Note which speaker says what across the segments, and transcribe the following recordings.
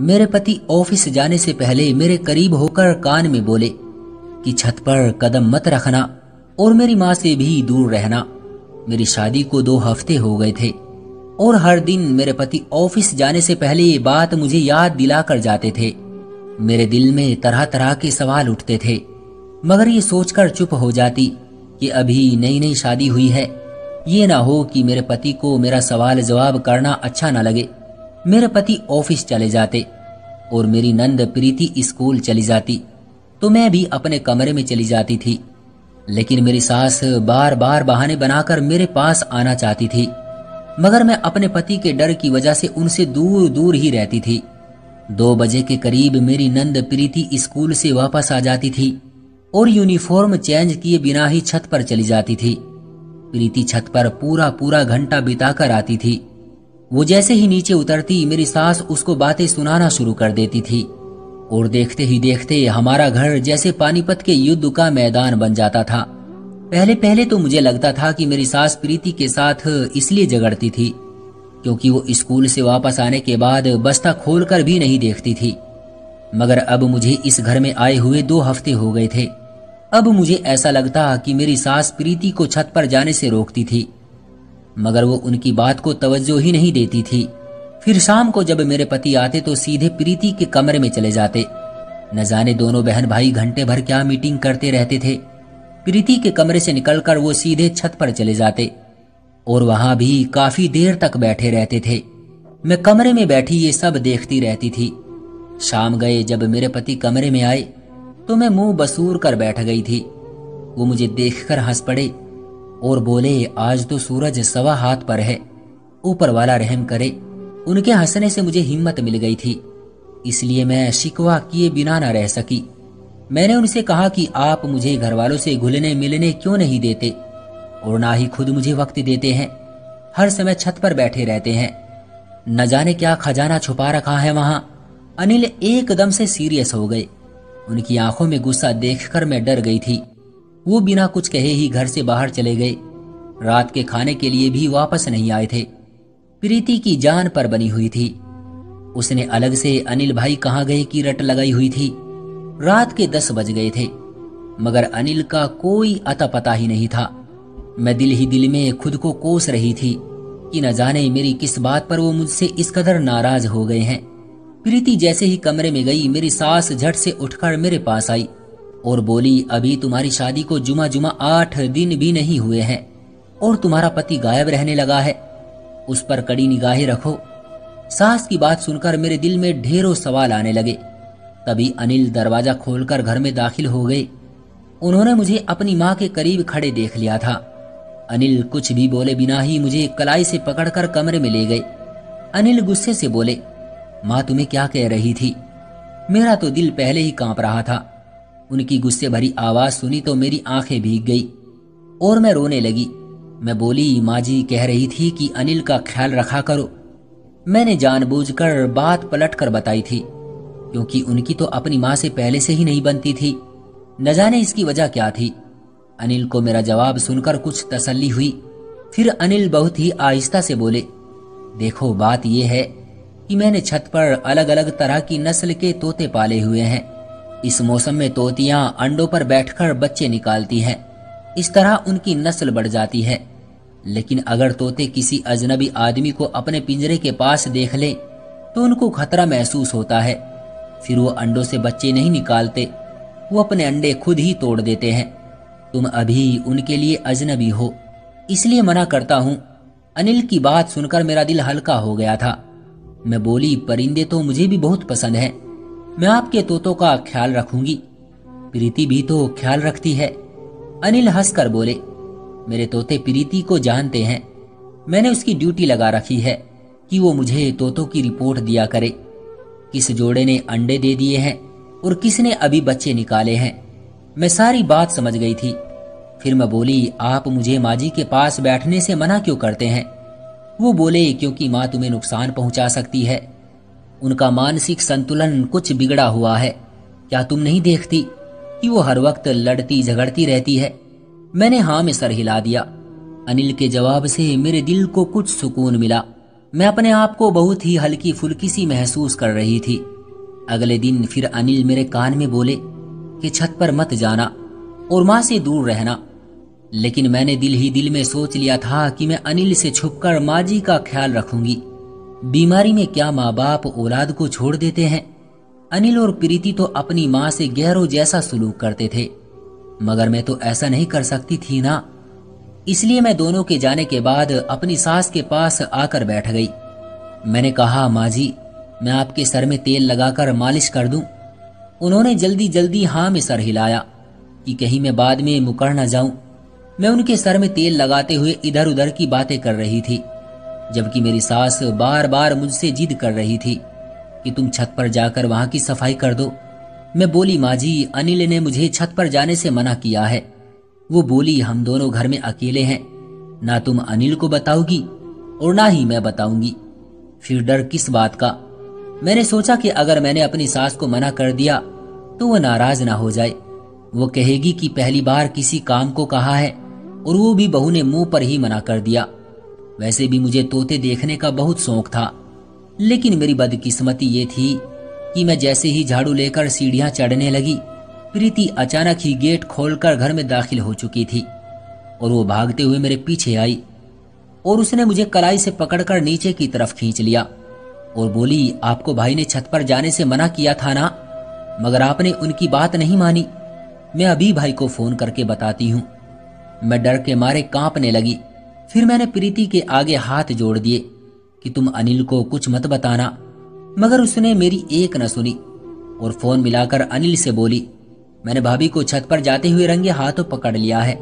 Speaker 1: मेरे पति ऑफिस जाने से पहले मेरे करीब होकर कान में बोले कि छत पर कदम मत रखना और मेरी माँ से भी दूर रहना। मेरी शादी को 2 हफ्ते हो गए थे और हर दिन मेरे पति ऑफिस जाने से पहले ये बात मुझे याद दिला कर जाते थे। मेरे दिल में तरह तरह के सवाल उठते थे, मगर ये सोचकर चुप हो जाती कि अभी नई नई शादी हुई है, ये ना हो कि मेरे पति को मेरा सवाल जवाब करना अच्छा ना लगे। मेरे पति ऑफिस चले जाते और मेरी नंद प्रीति स्कूल चली जाती तो मैं भी अपने कमरे में चली जाती थी। लेकिन मेरी सास बार बार बहाने बनाकर मेरे पास आना चाहती थी, मगर मैं अपने पति के डर की वजह से उनसे दूर दूर ही रहती थी। 2 बजे के करीब मेरी नंद प्रीति स्कूल से वापस आ जाती थी और यूनिफॉर्म चेंज किए बिना ही छत पर चली जाती थी। प्रीति छत पर पूरा पूरा घंटा बिताकर आती थी। वो जैसे ही नीचे उतरती मेरी सास उसको बातें सुनाना शुरू कर देती थी और देखते ही देखते हमारा घर जैसे पानीपत के युद्ध का मैदान बन जाता था। पहले पहले तो मुझे लगता था कि मेरी सास प्रीति के साथ इसलिए झगड़ती थी क्योंकि वो स्कूल से वापस आने के बाद बस्ता खोलकर भी नहीं देखती थी, मगर अब मुझे इस घर में आए हुए 2 हफ्ते हो गए थे। अब मुझे ऐसा लगता कि मेरी सास प्रीति को छत पर जाने से रोकती थी, मगर वो उनकी बात को तवज्जो ही नहीं देती थी। फिर शाम को जब मेरे पति आते तो सीधे प्रीति के कमरे में चले जाते। न जाने दोनों बहन भाई घंटे भर क्या मीटिंग करते रहते थे। प्रीति के कमरे से निकलकर वो सीधे छत पर चले जाते और वहां भी काफी देर तक बैठे रहते थे। मैं कमरे में बैठी ये सब देखती रहती थी। शाम गए जब मेरे पति कमरे में आए तो मैं मुंह बसूर कर बैठ गई थी। वो मुझे देखकर हंस पड़े और बोले, आज तो सूरज 1.25 हाथ पर है, ऊपर वाला रहम करे। उनके हंसने से मुझे हिम्मत मिल गई थी, इसलिए मैं शिकवा किए बिना न रह सकी। मैंने उनसे कहा कि आप मुझे घर वालों से घुलने मिलने क्यों नहीं देते और ना ही खुद मुझे वक्त देते हैं। हर समय छत पर बैठे रहते हैं, न जाने क्या खजाना छुपा रखा है वहां। अनिल एकदम से सीरियस हो गए। उनकी आंखों में गुस्सा देखकर मैं डर गई थी। वो बिना कुछ कहे ही घर से बाहर चले गए। रात के खाने के लिए भी वापस नहीं आए थे। प्रीति की जान पर बनी हुई थी। उसने अलग से अनिल भाई कहाँ गए की रट लगाई हुई थी। रात के 10 बज गए थे, मगर अनिल का कोई अता पता ही नहीं था। मैं दिल ही दिल में खुद को कोस रही थी कि न जाने मेरी किस बात पर वो मुझसे इस कदर नाराज हो गए हैं। प्रीति जैसे ही कमरे में गई मेरी सास झट से उठकर मेरे पास आई और बोली, अभी तुम्हारी शादी को जुमा 8 दिन भी नहीं हुए हैं और तुम्हारा पति गायब रहने लगा है, उस पर कड़ी निगाहें रखो। सास की बात सुनकर मेरे दिल में ढेरों सवाल आने लगे। तभी अनिल दरवाजा खोलकर घर में दाखिल हो गए। उन्होंने मुझे अपनी माँ के करीब खड़े देख लिया था। अनिल कुछ भी बोले बिना ही मुझे कलाई से पकड़कर कमरे में ले गए। अनिल गुस्से से बोले, माँ तुम्हें क्या कह रही थी? मेरा तो दिल पहले ही कांप रहा था। उनकी गुस्से भरी आवाज सुनी तो मेरी आंखें भीग गई और मैं रोने लगी। मैं बोली, माँ जी कह रही थी कि अनिल का ख्याल रखा करो। मैंने जानबूझकर बात पलटकर बताई थी, क्योंकि उनकी तो अपनी माँ से पहले से ही नहीं बनती थी। न जाने इसकी वजह क्या थी। अनिल को मेरा जवाब सुनकर कुछ तसल्ली हुई। फिर अनिल बहुत ही आहिस्ता से बोले, देखो बात यह है कि मैंने छत पर अलग अलग तरह की नस्ल के तोते पाले हुए हैं। इस मौसम में तोतियां अंडों पर बैठकर बच्चे निकालती हैं। इस तरह उनकी नस्ल बढ़ जाती है। लेकिन अगर तोते किसी अजनबी आदमी को अपने पिंजरे के पास देख लें तो उनको खतरा महसूस होता है। फिर वो अंडों से बच्चे नहीं निकालते, वो अपने अंडे खुद ही तोड़ देते हैं। तुम अभी उनके लिए अजनबी हो, इसलिए मना करता हूं। अनिल की बात सुनकर मेरा दिल हल्का हो गया था। मैं बोली, परिंदे तो मुझे भी बहुत पसंद हैं। मैं आपके तोतों का ख्याल रखूंगी। प्रीति भी तो ख्याल रखती है। अनिल हंसकर बोले, मेरे तोते प्रीति को जानते हैं। मैंने उसकी ड्यूटी लगा रखी है कि वो मुझे तोतों की रिपोर्ट दिया करे, किस जोड़े ने अंडे दे दिए हैं और किसने अभी बच्चे निकाले हैं। मैं सारी बात समझ गई थी। फिर मैं बोली, आप मुझे माँ जी के पास बैठने से मना क्यों करते हैं? वो बोले, क्योंकि माँ तुम्हें नुकसान पहुंचा सकती है। उनका मानसिक संतुलन कुछ बिगड़ा हुआ है। क्या तुम नहीं देखती कि वो हर वक्त लड़ती झगड़ती रहती है? मैंने हाँ में सर हिला दिया। अनिल के जवाब से मेरे दिल को कुछ सुकून मिला। मैं अपने आप को बहुत ही हल्की फुल्की सी महसूस कर रही थी। अगले दिन फिर अनिल मेरे कान में बोले कि छत पर मत जाना और माँ से दूर रहना। लेकिन मैंने दिल ही दिल में सोच लिया था कि मैं अनिल से छुपकर माँ जी का ख्याल रखूंगी। बीमारी में क्या माँ बाप औलाद को छोड़ देते हैं। अनिल और प्रीति तो अपनी माँ से गैरों जैसा सलूक करते थे, मगर मैं तो ऐसा नहीं कर सकती थी ना। इसलिए मैं दोनों के जाने के बाद अपनी सास के पास आकर बैठ गई। मैंने कहा, माँ जी, मैं आपके सर में तेल लगाकर मालिश कर दूं। उन्होंने जल्दी जल्दी हाँ में सर हिलाया कि कहीं मैं बाद में मुकर न जाऊं। मैं उनके सर में तेल लगाते हुए इधर उधर की बातें कर रही थी, जबकि मेरी सास बार बार मुझसे जिद कर रही थी कि तुम छत पर जाकर वहां की सफाई कर दो। मैं बोली, माँ जी, अनिल ने मुझे छत पर जाने से मना किया है। वो बोली, हम दोनों घर में अकेले हैं, ना तुम अनिल को बताओगी और ना ही मैं बताऊंगी। फिर डर किस बात का। मैंने सोचा कि अगर मैंने अपनी सास को मना कर दिया तो वो नाराज ना हो जाए। वो कहेगी कि पहली बार किसी काम को कहा है और वो भी बहू ने मुंह पर ही मना कर दिया। वैसे भी मुझे तोते देखने का बहुत शौक था, लेकिन मेरी बदकिस्मती ये थी कि मैं जैसे ही झाड़ू लेकर सीढ़ियां चढ़ने लगी, प्रीति अचानक ही गेट खोलकर घर में दाखिल हो चुकी थी और वो भागते हुए मेरे पीछे आई और उसने मुझे कलाई से पकड़कर नीचे की तरफ खींच लिया और बोली, आपको भाई ने छत पर जाने से मना किया था ना, मगर आपने उनकी बात नहीं मानी। मैं अभी भाई को फोन करके बताती हूँ। मैं डर के मारे कांपने लगी। फिर मैंने प्रीति के आगे हाथ जोड़ दिए कि तुम अनिल को कुछ मत बताना, मगर उसने मेरी एक न सुनी और फोन मिलाकर अनिल से बोली, मैंने भाभी को छत पर जाते हुए रंगे हाथों पकड़ लिया है।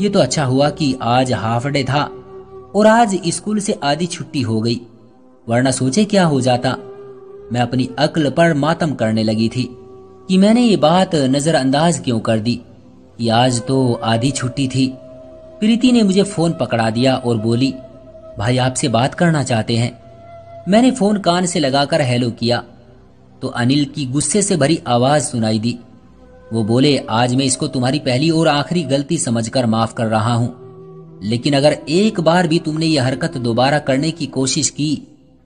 Speaker 1: ये तो अच्छा हुआ कि आज हाफ डे था और आज स्कूल से आधी छुट्टी हो गई, वरना सोचे क्या हो जाता। मैं अपनी अक्ल पर मातम करने लगी थी कि मैंने ये बात नजरअंदाज क्यों कर दी कि आज तो आधी छुट्टी थी। प्रीति ने मुझे फोन पकड़ा दिया और बोली, भाई आपसे बात करना चाहते हैं। मैंने फोन कान से लगाकर हेलो किया तो अनिल की गुस्से से भरी आवाज सुनाई दी। वो बोले, आज मैं इसको तुम्हारी पहली और आखिरी गलती समझकर माफ कर रहा हूं, लेकिन अगर एक बार भी तुमने ये हरकत दोबारा करने की कोशिश की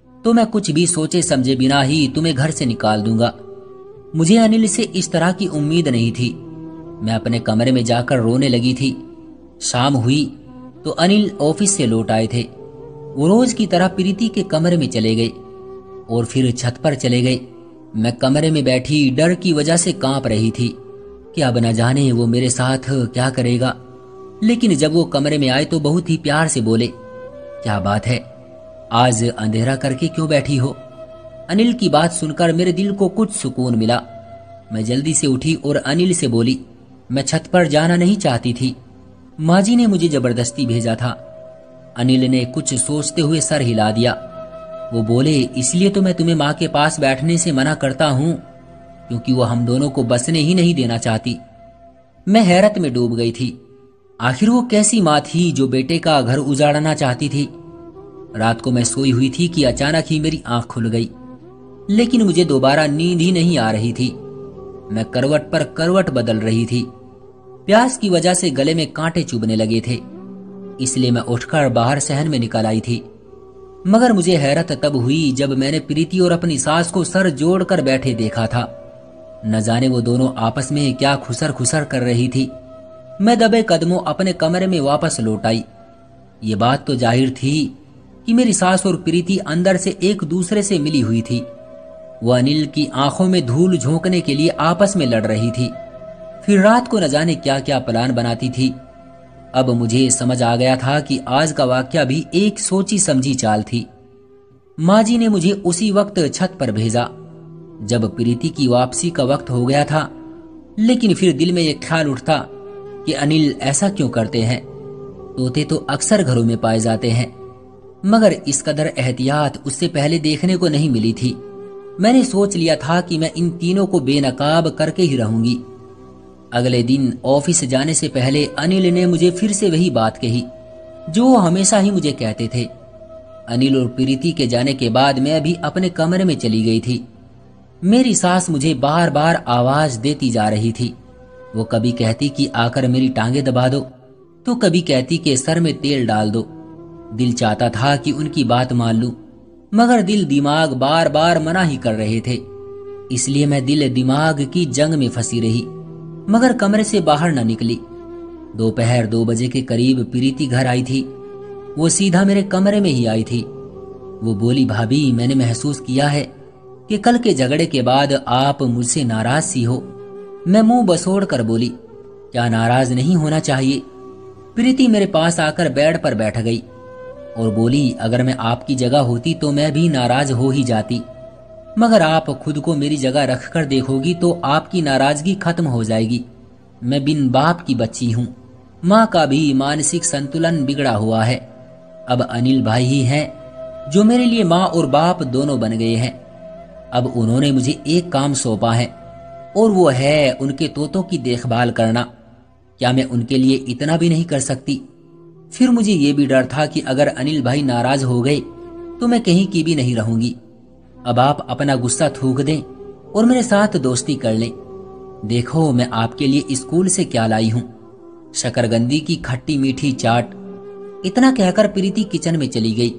Speaker 1: तो मैं कुछ भी सोचे समझे बिना ही तुम्हें घर से निकाल दूंगा। मुझे अनिल से इस तरह की उम्मीद नहीं थी। मैं अपने कमरे में जाकर रोने लगी थी। शाम हुई तो अनिल ऑफिस से लौट आए थे। वो रोज की तरह प्रीति के कमरे में चले गए और फिर छत पर चले गए। मैं कमरे में बैठी डर की वजह से कांप रही थी कि अब न जाने वो मेरे साथ क्या करेगा। लेकिन जब वो कमरे में आए तो बहुत ही प्यार से बोले, क्या बात है, आज अंधेरा करके क्यों बैठी हो। अनिल की बात सुनकर मेरे दिल को कुछ सुकून मिला। मैं जल्दी से उठी और अनिल से बोली, मैं छत पर जाना नहीं चाहती थी, माँ जी ने मुझे जबरदस्ती भेजा था। अनिल ने कुछ सोचते हुए सर हिला दिया। वो बोले, इसलिए तो मैं तुम्हें माँ के पास बैठने से मना करता हूँ, क्योंकि वो हम दोनों को बसने ही नहीं देना चाहती। मैं हैरत में डूब गई थी। आखिर वो कैसी माँ थी जो बेटे का घर उजाड़ना चाहती थी। रात को मैं सोई हुई थी कि अचानक ही मेरी आंख खुल गई, लेकिन मुझे दोबारा नींद ही नहीं आ रही थी। मैं करवट पर करवट बदल रही थी। प्यास की वजह से गले में कांटे चुभने लगे थे, इसलिए मैं उठकर बाहर सहन में निकल आई थी। मगर मुझे हैरत तब हुई जब मैंने प्रीति और अपनी सास को सर जोड़कर बैठे देखा था। न जाने वो दोनों आपस में क्या खुसर खुसर कर रही थी। मैं दबे कदमों अपने कमरे में वापस लौट आई। ये बात तो जाहिर थी कि मेरी सास और प्रीति अंदर से एक दूसरे से मिली हुई थी। वो अनिल की आंखों में धूल झोंकने के लिए आपस में लड़ रही थी। फिर रात को न जाने क्या क्या प्लान बनाती थी। अब मुझे समझ आ गया था कि आज का वाकया भी एक सोची समझी चाल थी। माँ जी ने मुझे उसी वक्त छत पर भेजा जब प्रीति की वापसी का वक्त हो गया था। लेकिन फिर दिल में एक ख्याल उठता कि अनिल ऐसा क्यों करते हैं। तोते तो अक्सर घरों में पाए जाते हैं, मगर इस कदर एहतियात उससे पहले देखने को नहीं मिली थी। मैंने सोच लिया था कि मैं इन तीनों को बेनकाब करके ही रहूंगी। अगले दिन ऑफिस जाने से पहले अनिल ने मुझे फिर से वही बात कही जो वो हमेशा ही मुझे कहते थे। अनिल और प्रीति के जाने के बाद मैं भी अपने कमरे में चली गई थी। मेरी सास मुझे बार बार आवाज देती जा रही थी। वो कभी कहती कि आकर मेरी टांगे दबा दो, तो कभी कहती कि सर में तेल डाल दो। दिल चाहता था कि उनकी बात मान लूं, मगर दिल दिमाग बार बार मना ही कर रहे थे। इसलिए मैं दिल दिमाग की जंग में फंसी रही, मगर कमरे से बाहर न निकली। दोपहर 2 बजे के करीब प्रीति घर आई थी। वो सीधा मेरे कमरे में ही आई थी। वो बोली, भाभी, मैंने महसूस किया है कि कल के झगड़े के बाद आप मुझसे नाराज सी हो। मैं मुंह बसोड़ कर बोली, क्या नाराज नहीं होना चाहिए? प्रीति मेरे पास आकर बेड पर बैठ गई और बोली, अगर मैं आपकी जगह होती तो मैं भी नाराज हो ही जाती, मगर आप खुद को मेरी जगह रखकर देखोगी तो आपकी नाराजगी खत्म हो जाएगी। मैं बिन बाप की बच्ची हूँ। माँ का भी मानसिक संतुलन बिगड़ा हुआ है। अब अनिल भाई ही हैं जो मेरे लिए माँ और बाप दोनों बन गए हैं। अब उन्होंने मुझे एक काम सौंपा है और वो है उनके तोतों की देखभाल करना। क्या मैं उनके लिए इतना भी नहीं कर सकती? फिर मुझे ये भी डर था कि अगर अनिल भाई नाराज हो गए तो मैं कहीं की भी नहीं रहूंगी। अब आप अपना गुस्सा थूक दें और मेरे साथ दोस्ती कर लें। देखो, मैं आपके लिए स्कूल से क्या लाई हूं, शकरगंदी की खट्टी मीठी चाट। इतना कहकर प्रीति किचन में चली गई।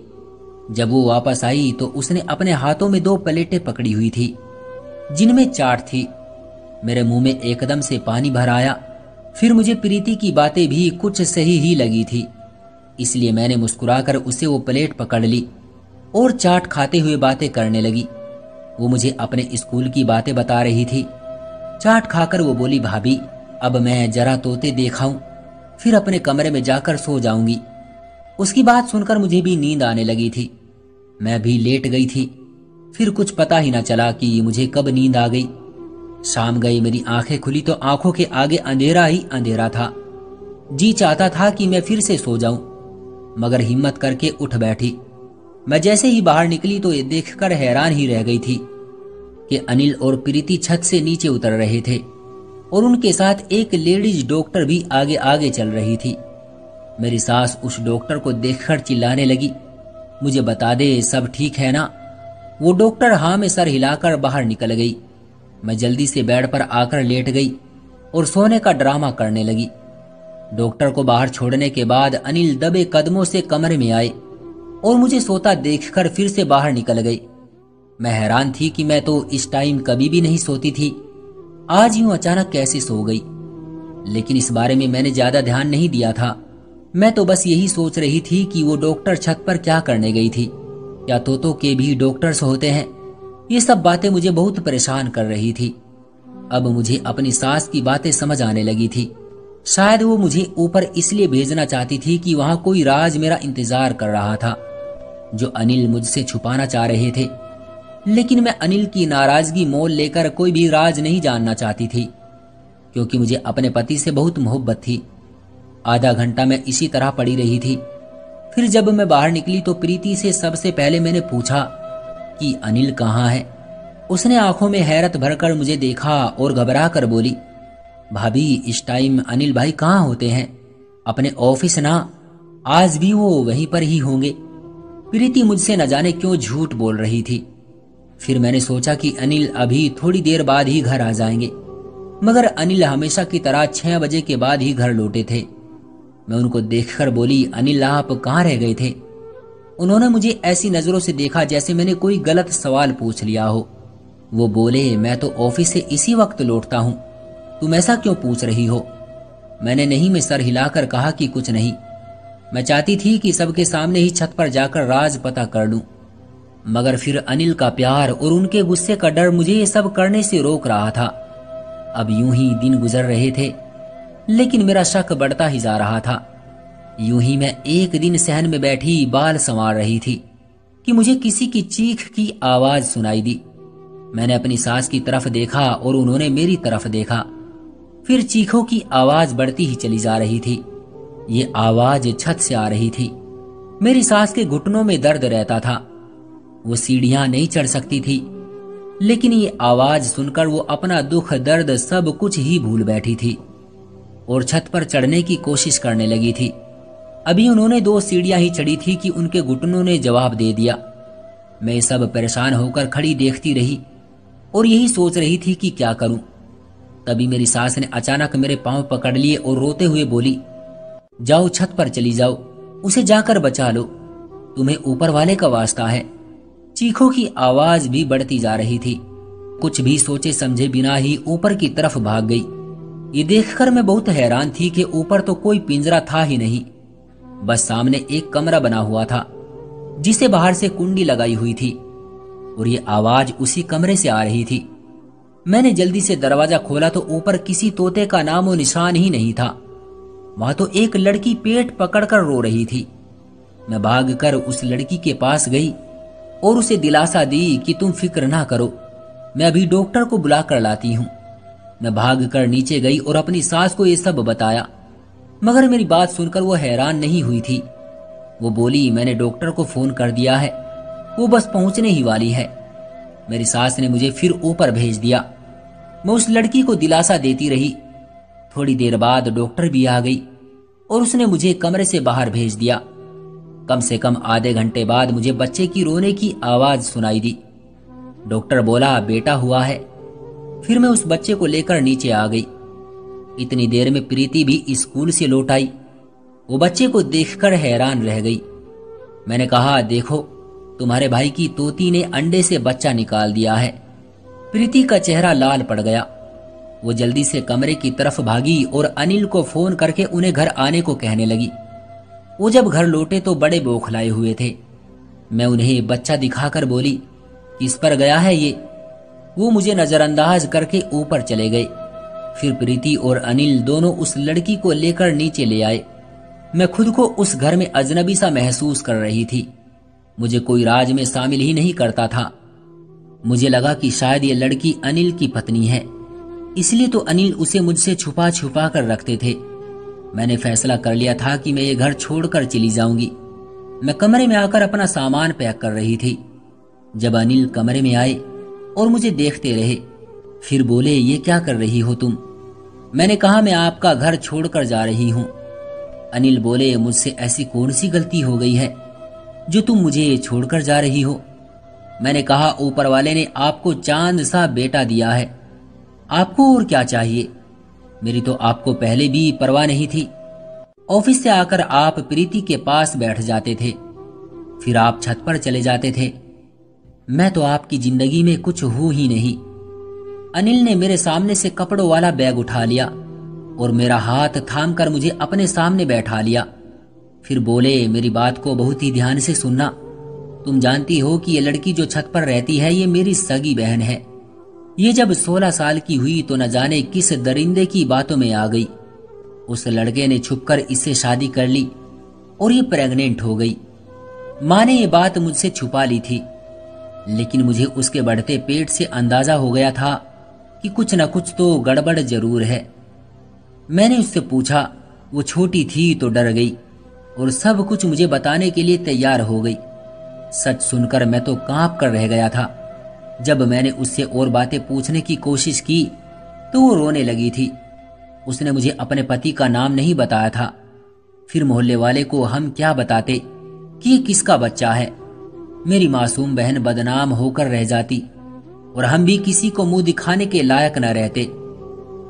Speaker 1: जब वो वापस आई तो उसने अपने हाथों में 2 प्लेटें पकड़ी हुई थी जिनमें चाट थी। मेरे मुंह में एकदम से पानी भर आया। फिर मुझे प्रीति की बातें भी कुछ सही ही लगी थी, इसलिए मैंने मुस्कुराकर उसे वो प्लेट पकड़ ली और चाट खाते हुए बातें करने लगी। वो मुझे अपने स्कूल की बातें बता रही थी। चाट खाकर वो बोली, भाभी, अब मैं जरा तोते देखाऊं, फिर अपने कमरे में जाकर सो जाऊंगी। उसकी बात सुनकर मुझे भी नींद आने लगी थी। मैं भी लेट गई थी। फिर कुछ पता ही ना चला कि मुझे कब नींद आ गई। शाम गई, मेरी आंखें खुली तो आंखों के आगे अंधेरा ही अंधेरा था। जी चाहता था कि मैं फिर से सो जाऊं, मगर हिम्मत करके उठ बैठी। मैं जैसे ही बाहर निकली तो ये देखकर हैरान ही रह गई थी कि अनिल और प्रीति छत से नीचे उतर रहे थे और उनके साथ एक लेडीज डॉक्टर भी आगे आगे चल रही थी। मेरी सास उस डॉक्टर को देखकर चिल्लाने लगी, मुझे बता दे, सब ठीक है ना? वो डॉक्टर हाँ में सर हिलाकर बाहर निकल गई। मैं जल्दी से बेड पर आकर लेट गई और सोने का ड्रामा करने लगी। डॉक्टर को बाहर छोड़ने के बाद अनिल दबे कदमों से कमरे में आए और मुझे सोता देखकर फिर से बाहर निकल गई। मैं हैरान थी कि मैं तो इस टाइम कभी भी नहीं सोती थी, आज यूं अचानक कैसे सो गई। लेकिन इस बारे में मैंने ज्यादा ध्यान नहीं दिया था। मैं तो बस यही सोच रही थी कि वो डॉक्टर छत पर क्या करने गई थी। क्या तोतों के भी डॉक्टर्स होते हैं? ये सब बातें मुझे बहुत परेशान कर रही थी। अब मुझे अपनी सास की बातें समझ आने लगी थी। शायद वो मुझे ऊपर इसलिए भेजना चाहती थी कि वहां कोई राज मेरा इंतजार कर रहा था जो अनिल मुझसे छुपाना चाह रहे थे। लेकिन मैं अनिल की नाराजगी मोल लेकर कोई भी राज नहीं जानना चाहती थी, क्योंकि मुझे अपने पति से बहुत मोहब्बत थी। आधा घंटा मैं इसी तरह पड़ी रही थी। फिर जब मैं बाहर निकली तो प्रीति से सबसे पहले मैंने पूछा कि अनिल कहाँ है। उसने आंखों में हैरत भरकर मुझे देखा और घबरा कर बोली, भाभी, इस टाइम अनिल भाई कहाँ होते हैं? अपने ऑफिस ना? आज भी वो वहीं पर ही होंगे। प्रीति मुझसे न जाने क्यों झूठ बोल रही थी। फिर मैंने सोचा कि अनिल अभी थोड़ी देर बाद ही घर आ जाएंगे, मगर अनिल हमेशा की तरह 6 बजे के बाद ही घर लौटे थे। मैं उनको देखकर बोली, अनिल, आप कहाँ रह गए थे? उन्होंने मुझे ऐसी नजरों से देखा जैसे मैंने कोई गलत सवाल पूछ लिया हो। वो बोले, मैं तो ऑफिस से इसी वक्त लौटता हूँ, तुम ऐसा क्यों पूछ रही हो? मैंने नहीं में सर हिलाकर कहा कि कुछ नहीं। मैं चाहती थी कि सबके सामने ही छत पर जाकर राज पता कर लूं, मगर फिर अनिल का प्यार और उनके गुस्से का डर मुझे ये सब करने से रोक रहा था। अब यूं ही दिन गुजर रहे थे, लेकिन मेरा शक बढ़ता ही जा रहा था। यूं ही मैं एक दिन सहन में बैठी बाल संवार रही थी कि मुझे किसी की चीख की आवाज सुनाई दी। मैंने अपनी सास की तरफ देखा और उन्होंने मेरी तरफ देखा। फिर चीखों की आवाज बढ़ती ही चली जा रही थी। ये आवाज छत से आ रही थी। मेरी सास के घुटनों में दर्द रहता था। वो सीढ़ियां नहीं चढ़ सकती थी, लेकिन ये आवाज सुनकर वो अपना दुख दर्द सब कुछ ही भूल बैठी थी और छत पर चढ़ने की कोशिश करने लगी थी। अभी उन्होंने 2 सीढ़ियां ही चढ़ी थी कि उनके घुटनों ने जवाब दे दिया। मैं सब परेशान होकर खड़ी देखती रही और यही सोच रही थी कि क्या करूं। तभी मेरी सास ने अचानक मेरे पांव पकड़ लिए और रोते हुए बोली, जाओ छत पर चली जाओ, उसे जाकर बचा लो, तुम्हें ऊपर वाले का वास्ता है। चीखों की आवाज भी बढ़ती जा रही थी। कुछ भी सोचे समझे बिना ही ऊपर की तरफ भाग गई। ये देखकर मैं बहुत हैरान थी कि ऊपर तो कोई पिंजरा था ही नहीं, बस सामने एक कमरा बना हुआ था जिसे बाहर से कुंडी लगाई हुई थी और ये आवाज उसी कमरे से आ रही थी। मैंने जल्दी से दरवाजा खोला तो ऊपर किसी तोते का नामो निशान ही नहीं था। वहां तो एक लड़की पेट पकड़कर रो रही थी। मैं भागकर उस लड़की के पास गई और उसे दिलासा दी कि तुम फिक्र ना करो, मैं अभी डॉक्टर को बुला कर लाती हूँ। मैं भागकर नीचे गई और अपनी सास को ये सब बताया, मगर मेरी बात सुनकर वो हैरान नहीं हुई थी। वो बोली, मैंने डॉक्टर को फोन कर दिया है, वो बस पहुंचने ही वाली है। मेरी सास ने मुझे फिर ऊपर भेज दिया। मैं उस लड़की को दिलासा देती रही। थोड़ी देर बाद डॉक्टर भी आ गई और उसने मुझे कमरे से बाहर भेज दिया। कम से कम आधे घंटे बाद मुझे बच्चे की रोने की आवाज सुनाई दी। डॉक्टर बोला, बेटा हुआ है। फिर मैं उस बच्चे को लेकर नीचे आ गई। इतनी देर में प्रीति भी स्कूल से लौट आई। वो बच्चे को देखकर हैरान रह गई। मैंने कहा, देखो तुम्हारे भाई की तोती ने अंडे से बच्चा निकाल दिया है। प्रीति का चेहरा लाल पड़ गया। वो जल्दी से कमरे की तरफ भागी और अनिल को फोन करके उन्हें घर आने को कहने लगी। वो जब घर लौटे तो बड़े बौखलाए हुए थे। मैं उन्हें बच्चा दिखाकर बोली, किस पर गया है ये? वो मुझे नजरअंदाज करके ऊपर चले गए। फिर प्रीति और अनिल दोनों उस लड़की को लेकर नीचे ले आए। मैं खुद को उस घर में अजनबी सा महसूस कर रही थी। मुझे कोई राज में शामिल ही नहीं करता था। मुझे लगा कि शायद ये लड़की अनिल की पत्नी है, इसलिए तो अनिल उसे मुझसे छुपा छुपा कर रखते थे। मैंने फैसला कर लिया था कि मैं ये घर छोड़कर चली जाऊंगी। मैं कमरे में आकर अपना सामान पैक कर रही थी जब अनिल कमरे में आए और मुझे देखते रहे। फिर बोले, ये क्या कर रही हो तुम? मैंने कहा, मैं आपका घर छोड़कर जा रही हूँ। अनिल बोले, मुझसे ऐसी कौन सी गलती हो गई है जो तुम मुझे छोड़कर जा रही हो? मैंने कहा, ऊपर वाले ने आपको चांद सा बेटा दिया है, आपको और क्या चाहिए? मेरी तो आपको पहले भी परवाह नहीं थी। ऑफिस से आकर आप प्रीति के पास बैठ जाते थे, फिर आप छत पर चले जाते थे। मैं तो आपकी जिंदगी में कुछ हूं ही नहीं। अनिल ने मेरे सामने से कपड़ों वाला बैग उठा लिया और मेरा हाथ थामकर मुझे अपने सामने बैठा लिया। फिर बोले, मेरी बात को बहुत ही ध्यान से सुनना। तुम जानती हो कि ये लड़की जो छत पर रहती है ये मेरी सगी बहन है। ये जब 16 साल की हुई तो न जाने किस दरिंदे की बातों में आ गई। उस लड़के ने छुपकर इससे शादी कर ली और ये प्रेग्नेंट हो गई। माँ ने ये बात मुझसे छुपा ली थी, लेकिन मुझे उसके बढ़ते पेट से अंदाजा हो गया था कि कुछ न कुछ तो गड़बड़ जरूर है। मैंने उससे पूछा, वो छोटी थी तो डर गई और सब कुछ मुझे बताने के लिए तैयार हो गई। सच सुनकर मैं तो कांप कर रह गया था। जब मैंने उससे और बातें पूछने की कोशिश की तो वो रोने लगी थी। उसने मुझे अपने पति का नाम नहीं बताया था। फिर मोहल्ले वाले को हम क्या बताते कि ये किसका बच्चा है? मेरी मासूम बहन बदनाम होकर रह जाती और हम भी किसी को मुंह दिखाने के लायक न रहते।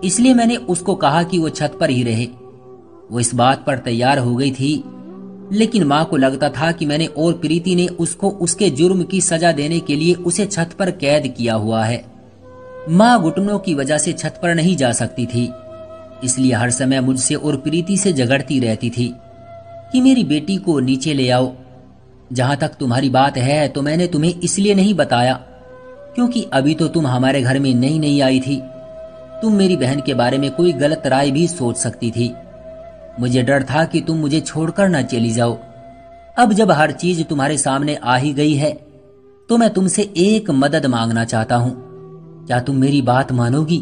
Speaker 1: इसलिए मैंने उसको कहा कि वो छत पर ही रहे। वो इस बात पर तैयार हो गई थी, लेकिन माँ को लगता था कि मैंने और प्रीति ने उसको उसके जुर्म की सजा देने के लिए उसे छत पर कैद किया हुआ है। माँ घुटनों की वजह से छत पर नहीं जा सकती थी, इसलिए हर समय मुझसे और प्रीति से झगड़ती रहती थी कि मेरी बेटी को नीचे ले आओ। जहां तक तुम्हारी बात है तो मैंने तुम्हें इसलिए नहीं बताया क्योंकि अभी तो तुम हमारे घर में नई नई आई थी। तुम मेरी बहन के बारे में कोई गलत राय भी सोच सकती थी। मुझे डर था कि तुम मुझे छोड़कर न चली जाओ। अब जब हर चीज तुम्हारे सामने आ ही गई है तो मैं तुमसे एक मदद मांगना चाहता हूँ। क्या तुम मेरी बात मानोगी?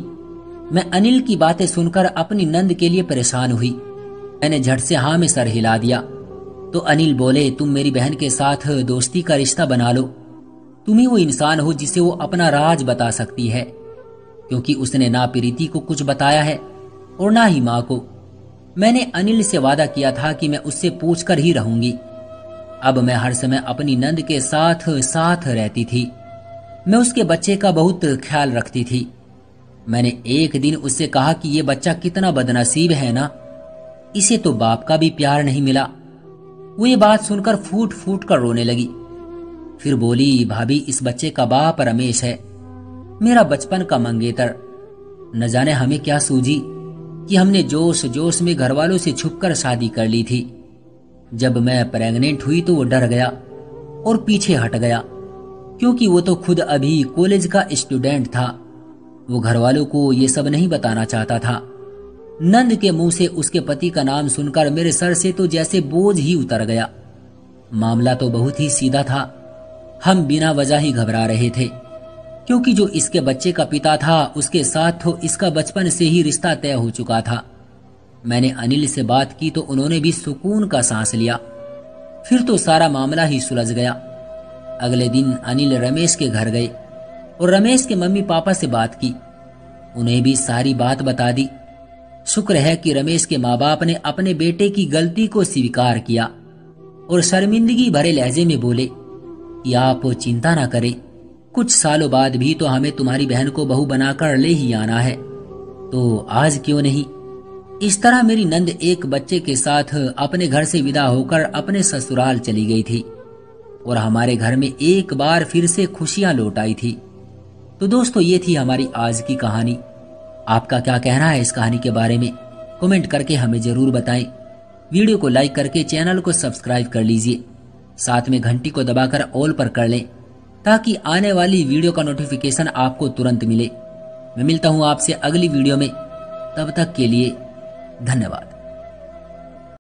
Speaker 1: मैं अनिल की बातें सुनकर अपनी नंद के लिए परेशान हुई। मैंने झट से हाँ में सर हिला दिया तो अनिल बोले, तुम मेरी बहन के साथ दोस्ती का रिश्ता बना लो। तुम ही वो इंसान हो जिसे वो अपना राज बता सकती है, क्योंकि उसने ना प्रीति को कुछ बताया है और ना ही माँ को। मैंने अनिल से वादा किया था कि मैं उससे पूछकर ही रहूंगी। अब मैं हर समय अपनी नंद के साथ साथ रहती थी। मैं उसके बच्चे का बहुत ख्याल रखती थी। मैंने एक दिन उससे कहा कि ये बच्चा कितना बदनसीब है ना, इसे तो बाप का भी प्यार नहीं मिला। वो ये बात सुनकर फूट फूट कर रोने लगी। फिर बोली, भाभी इस बच्चे का बाप रमेश है, मेरा बचपन का मंगेतर। न जाने हमें क्या सूझी कि हमने जोश जोश में घर वालों से छुपकर शादी कर ली थी। जब मैं प्रेग्नेंट हुई तो वो डर गया और पीछे हट गया, क्योंकि वो तो खुद अभी कॉलेज का स्टूडेंट था। वो घर वालों को ये सब नहीं बताना चाहता था। नंद के मुंह से उसके पति का नाम सुनकर मेरे सर से तो जैसे बोझ ही उतर गया। मामला तो बहुत ही सीधा था। हम बिना वजह ही घबरा रहे थे, क्योंकि जो इसके बच्चे का पिता था उसके साथ तो इसका बचपन से ही रिश्ता तय हो चुका था। मैंने अनिल से बात की तो उन्होंने भी सुकून का सांस लिया। फिर तो सारा मामला ही सुलझ गया। अगले दिन अनिल रमेश के घर गए और रमेश के मम्मी पापा से बात की। उन्हें भी सारी बात बता दी। शुक्र है कि रमेश के माँ बाप ने अपने बेटे की गलती को स्वीकार किया और शर्मिंदगी भरे लहजे में बोले कि आप चिंता ना करें, कुछ सालों बाद भी तो हमें तुम्हारी बहन को बहू बनाकर ले ही आना है, तो आज क्यों नहीं। इस तरह मेरी नंद एक बच्चे के साथ अपने घर से विदा होकर अपने ससुराल चली गई थी और हमारे घर में एक बार फिर से खुशियां लौट आई थी। तो दोस्तों, ये थी हमारी आज की कहानी। आपका क्या कहना है इस कहानी के बारे में, कमेंट करके हमें जरूर बताएं। वीडियो को लाइक करके चैनल को सब्सक्राइब कर लीजिए, साथ में घंटी को दबाकर ऑल पर कर लें, ताकि आने वाली वीडियो का नोटिफिकेशन आपको तुरंत मिले। मैं मिलता हूं आपसे अगली वीडियो में, तब तक के लिए धन्यवाद।